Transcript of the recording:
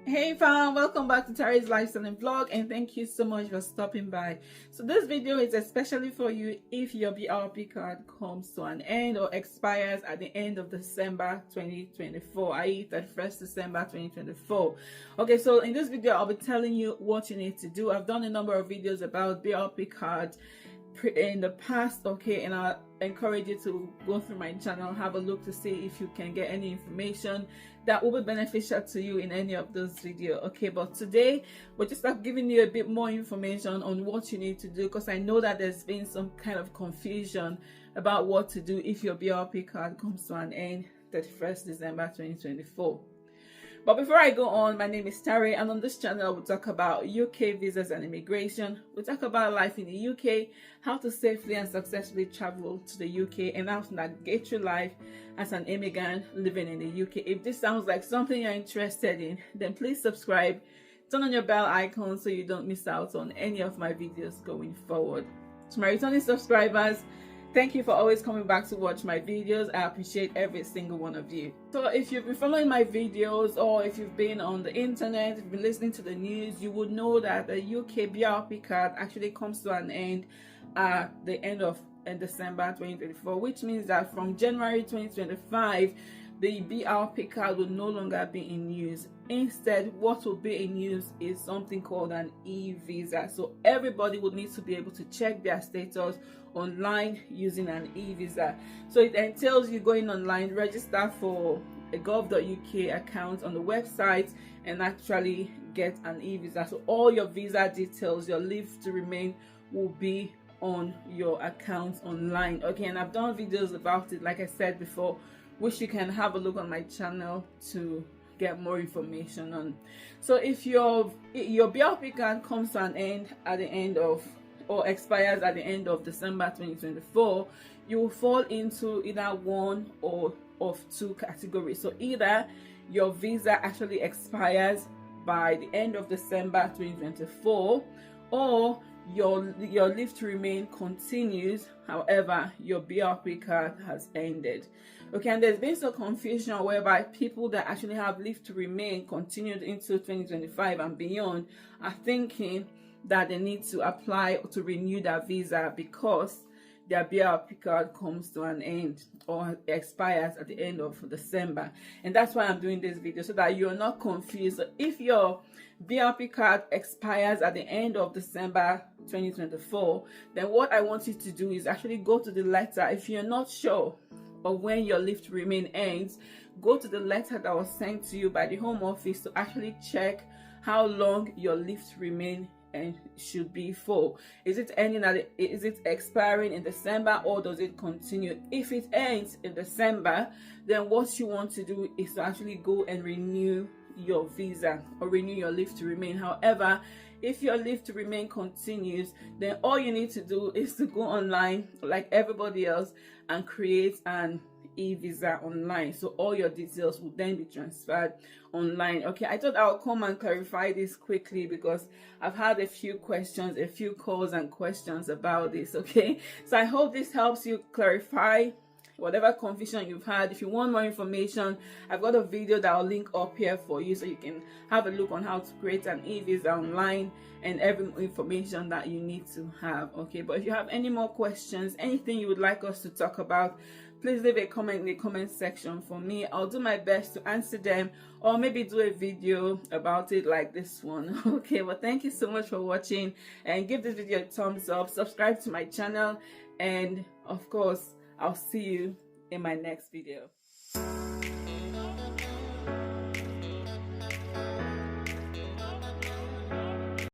Hey fam, welcome back to Tari's Lifestyle and Vlog, and thank you so much for stopping by. So this video is especially for you if your BRP card comes to an end or expires at the end of December 2024, i.e. 31st December 2024. Okay, so in this video I'll be telling you what you need to do. I've done a number of videos about BRP cards in the past, okay, and I encourage you to go through my channel, have a look to see if you can get any information that will be beneficial to you in any of those videos. Okay, but today we're just giving you a bit more information on what you need to do, because I know that there's been some kind of confusion about what to do if your BRP card comes to an end 31st December 2024. But before I go on, my name is Tari, and on this channel we'll talk about UK visas and immigration. We'll talk about life in the UK, how to safely and successfully travel to the UK, and how to navigate through life as an immigrant living in the UK. If this sounds like something you're interested in, then please subscribe, turn on your bell icon so you don't miss out on any of my videos going forward. To my returning subscribers, thank you for always coming back to watch my videos. I appreciate every single one of you. So if you've been following my videos, or if you've been on the internet, if you've been listening to the news, you would know that the UK BRP card actually comes to an end at the end of December 2024, which means that from January 2025, the BRP card will no longer be in use. Instead, what will be in use is something called an e-visa. So everybody would need to be able to check their status online using an e-visa. So it entails you going online, register for a gov.uk account on the website, and actually get an e-visa. So all your visa details, your leave to remain, will be on your account online. Okay, and I've done videos about it, like I said before, which you can have a look on my channel to get more information on. So if your BRP card comes to an end at the end of, or expires at the end of December 2024, you will fall into either one or of two categories. So either your visa actually expires by the end of December 2024, or your leave to remain continues, however your BRP card has ended. Okay, and there's been some confusion whereby people that actually have leave to remain continued into 2025 and beyond are thinking that they need to apply to renew their visa because their BRP card comes to an end or expires at the end of December. And that's why I'm doing this video, so that you're not confused. So if your BRP card expires at the end of December 2024, then what I want you to do is actually go to the letter. If you're not sure of when your leave to remain ends, go to the letter that was sent to you by the Home Office to actually check how long your leave to remain and should be for. Is it ending is it expiring in December, or does it continue? If it ends in December, then what you want to do is to actually go and renew your visa or renew your leave to remain. However, if your leave to remain continues, then all you need to do is to go online like everybody else and create an e-visa online. So all your details will then be transferred online. Okay, I thought I'll come and clarify this quickly because I've had a few questions, a few calls and questions about this. Okay, so I hope this helps you clarify whatever confusion you've had. If you want more information, I've got a video that I'll link up here for you, so you can have a look on how to create an e-visa online and every information that you need to have. Okay, but if you have any more questions, anything you would like us to talk about, please leave a comment in the comment section for me. I'll do my best to answer them, or maybe do a video about it like this one. Okay, well, thank you so much for watching, and give this video a thumbs up, subscribe to my channel, and of course I'll see you in my next video.